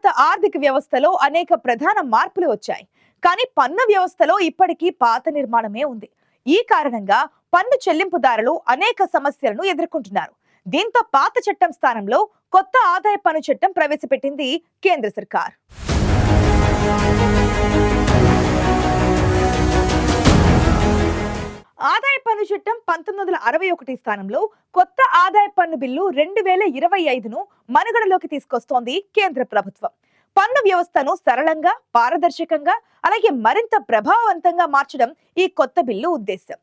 భారత ఆర్థిక వ్యవస్థలో అనేక ప్రధాన మార్పులు వచ్చాయి. కానీ పన్ను వ్యవస్థలో ఇప్పటికీ పాత నిర్మాణమే ఉంది. ఈ కారణంగా పన్ను చెల్లింపుదారులు అనేక సమస్యలను ఎదుర్కొంటున్నారు. దీంతో పాత చట్టం స్థానంలో కొత్త ఆదాయ పన్ను చట్టం ప్రవేశపెట్టింది కేంద్ర సర్కార్. ఆదాయ పన్ను చట్టం 1961 స్థానంలో కొత్త ఆదాయ పన్ను బిల్లు 2025ను మనుగడలోకి తీసుకొస్తోంది కేంద్ర ప్రభుత్వం. పన్ను వ్యవస్థను సరళంగా, పారదర్శకంగా, అలాగే మరింత ప్రభావవంతంగా మార్చడం ఈ కొత్త బిల్లు ఉద్దేశం.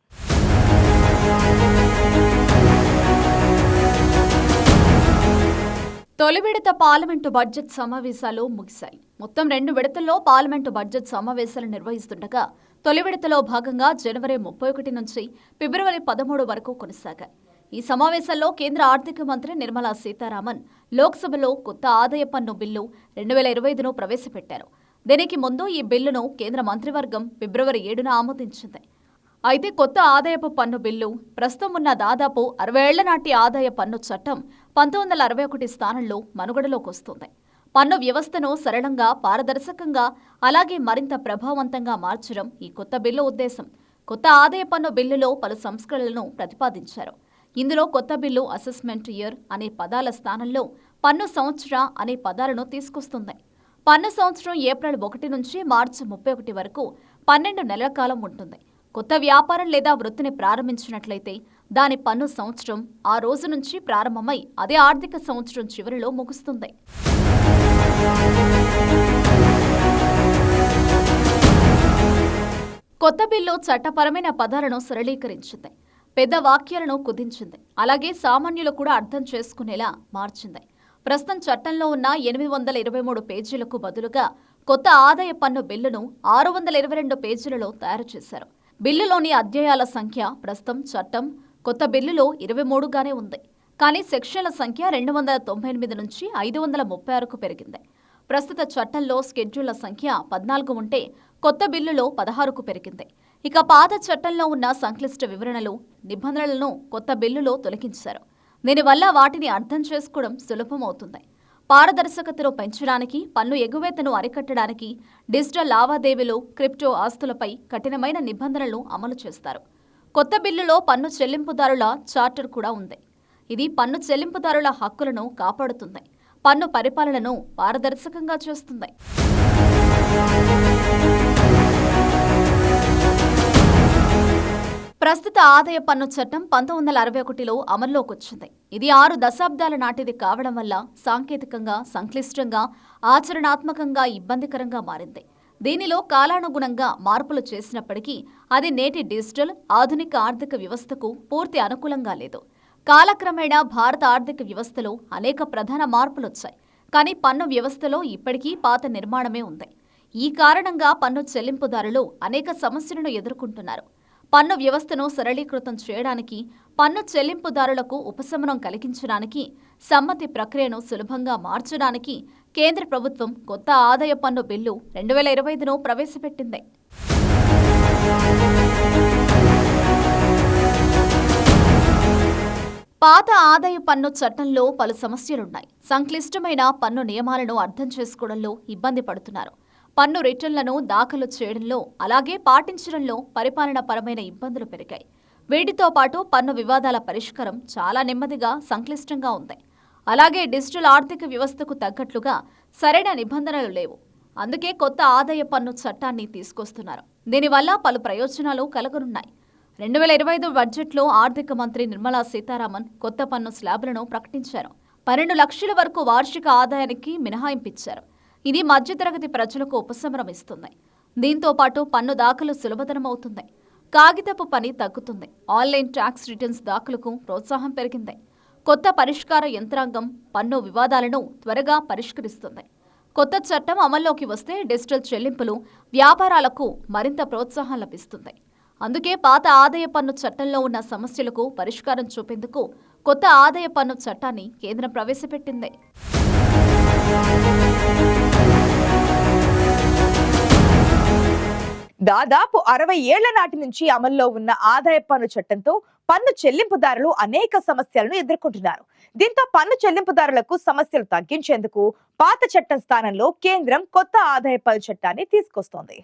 తొలి విడత పార్లమెంటు బడ్జెట్ సమావేశాలు ముగిశాయి. మొత్తం 2 విడతల్లో పార్లమెంటు బడ్జెట్ సమావేశాలు నిర్వహిస్తుండగా తొలి విడతలో భాగంగా జనవరి 31 నుంచి ఫిబ్రవరి 13 వరకు కొనసాగాయి. ఈ సమావేశాల్లో కేంద్ర ఆర్థిక మంత్రి నిర్మలా సీతారామన్ లోక్సభలో కొత్త ఆదాయ పన్ను బిల్లు 2025ను ప్రవేశపెట్టారు. దీనికి ముందు ఈ బిల్లును కేంద్ర మంత్రివర్గం ఫిబ్రవరి 7న ఆమోదించింది. అయితే కొత్త ఆదాయపు పన్ను బిల్లు ప్రస్తుతం ఉన్న దాదాపు 60 ఏళ్ల నాటి ఆదాయ పన్ను చట్టం 1961 స్థానంలో మనుగడలోకి వస్తుంది. పన్ను వ్యవస్థను సరళంగా, పారదర్శకంగా, అలాగే మరింత ప్రభావవంతంగా మార్చడం ఈ కొత్త బిల్లు ఉద్దేశం. కొత్త ఆదాయ పన్ను బిల్లులో పలు సంస్కరణలను ప్రతిపాదించారు. ఇందులో కొత్త బిల్లు అసెస్మెంట్ ఇయర్ అనే పదాల స్థానంలో పన్ను సంవత్సర అనే పదాలను తీసుకొస్తుంది. పన్ను సంవత్సరం ఏప్రిల్ 1 నుంచి మార్చి 31 వరకు 12 నెలల కాలం ఉంటుంది. కొత్త వ్యాపారం లేదా వృత్తిని ప్రారంభించినట్లయితే దాని పన్ను సంవత్సరం ఆ రోజు నుంచి ప్రారంభమై అదే ఆర్థిక సంవత్సరం చివరిలో ముగుస్తుంది. కొత్త బిల్లు చట్టపరమైన పదాలను సరళీకరించింది, పెద్ద వాక్యాలను కుదించింది, అలాగే సామాన్యులు కూడా అర్థం చేసుకునేలా మార్చింది. ప్రస్తుతం చట్టంలో ఉన్న 823 పేజీలకు బదులుగా కొత్త ఆదాయ పన్ను బిల్లును 622 పేజీలలో తయారు చేశారు. బిల్లులోని అధ్యాయాల సంఖ్య ప్రస్తుతం చట్టం కొత్త బిల్లులో 23గానే ఉంది. కానీ సెక్షన్ల సంఖ్య 298 నుంచి 536కు పెరిగింది. ప్రస్తుత చట్టంలో స్కెడ్యూళ్ల సంఖ్య 14 ఉంటే కొత్త బిల్లులో 16కు పెరిగింది. ఇక పాత చట్టంలో ఉన్న సంక్లిష్ట వివరణలు, నిబంధనలను కొత్త బిల్లులో తొలగించారు. దీనివల్ల వాటిని అర్థం చేసుకోవడం సులభమవుతుంది. పారదర్శకతను పెంచడానికి, పన్ను ఎగువేతను అరికట్టడానికి డిజిటల్ లావాదేవీలు, క్రిప్టో ఆస్తులపై కఠినమైన నిబంధనలు అమలు చేస్తారు. కొత్త బిల్లులో పన్ను చెల్లింపుదారుల చార్టర్ కూడా ఉంది. ఇది పన్ను చెల్లింపుదారుల హక్కులను కాపాడుతుంది, పన్ను పరిపాలనను పారదర్శకంగా చేస్తుంది. ప్రస్తుత ఆదాయ పన్ను చట్టం 1961లో అమల్లోకి వచ్చింది. ఇది 6 దశాబ్దాల నాటిది కావడం వల్ల సాంకేతికంగా సంక్లిష్టంగా, ఆచరణాత్మకంగా ఇబ్బందికరంగా మారింది. దీనిలో కాలానుగుణంగా మార్పులు చేసినప్పటికీ అది నేటి డిజిటల్ ఆధునిక ఆర్థిక వ్యవస్థకు పూర్తి అనుకూలంగా లేదు. కాలక్రమేణా భారత ఆర్థిక వ్యవస్థలో అనేక ప్రధాన మార్పులొచ్చాయి. కానీ పన్ను వ్యవస్థలో ఇప్పటికీ పాత నిర్మాణమే ఉంది. ఈ కారణంగా పన్ను చెల్లింపుదారులు అనేక సమస్యలను ఎదుర్కొంటున్నారు. పన్ను వ్యవస్థను సరళీకృతం చేయడానికి, పన్ను చెల్లింపుదారులకు ఉపశమనం కలిగించడానికి, సమ్మతి ప్రక్రియను సులభంగా మార్చడానికి కేంద్ర ప్రభుత్వం కొత్త ఆదాయ పన్ను బిల్లు 2025ను ప్రవేశపెట్టింది. పాత ఆదాయ పన్ను చట్టంలో పలు సమస్యలున్నాయి. సంక్లిష్టమైన పన్ను నియమాలను అర్థం చేసుకోవడంలో ఇబ్బంది పడుతున్నారు. పన్ను రిటర్న్లను దాఖలు చేయడంలో, అలాగే పాటించడంలో పరిపాలనాపరమైన ఇబ్బందులు పెరిగాయి. వీటితో పాటు పన్ను వివాదాల పరిష్కారం చాలా నెమ్మదిగా, సంక్లిష్టంగా ఉంది. అలాగే డిజిటల్ ఆర్థిక వ్యవస్థకు తగ్గట్లుగా సరైన నిబంధనలు లేవు. అందుకే కొత్త ఆదాయ పన్ను చట్టాన్ని తీసుకొస్తున్నారు. దీనివల్ల పలు ప్రయోజనాలు కలగనున్నాయి. 2025 బడ్జెట్లో ఆర్థిక మంత్రి నిర్మలా సీతారామన్ కొత్త పన్ను స్లాబులను ప్రకటించారు. 12 లక్షల వరకు వార్షిక ఆదాయానికి మినహాయింపిచ్చారు. ఇది మధ్యతరగతి ప్రజలకు ఉపశమనం ఇస్తుంది. దీంతో పాటు పన్ను దాఖలు సులభతరమవుతుంది. కాగితపు పని తగ్గుతుంది. ఆన్లైన్ ట్యాక్స్ రిటర్న్స్ దాఖలుకు ప్రోత్సాహం పెరిగింది. కొత్త పరిష్కార యంత్రాంగం పన్ను వివాదాలను త్వరగా పరిష్కరిస్తుంది. కొత్త చట్టం అమల్లోకి వస్తే డిజిటల్ చెల్లింపులు, వ్యాపారాలకు మరింత ప్రోత్సాహం లభిస్తుంది. అందుకే పాత ఆదాయ పన్ను చట్టంలో ఉన్న సమస్యలకు పరిష్కారం చూపేందుకు కొత్త ఆదాయ పన్ను చట్టాన్ని కేంద్రం ప్రవేశపెట్టింది. దాదాపు 60 ఏళ్ల నాటి నుంచి అమల్లో ఉన్న ఆదాయ పన్ను చట్టంతో పన్ను చెల్లింపుదారులు అనేక సమస్యలను ఎదుర్కొంటున్నారు. దీంతో పన్ను చెల్లింపుదారులకు సమస్యలు తగ్గించేందుకు పాత చట్టం స్థానంలో కేంద్రం కొత్త ఆదాయ పన్ను చట్టాన్ని తీసుకొస్తోంది.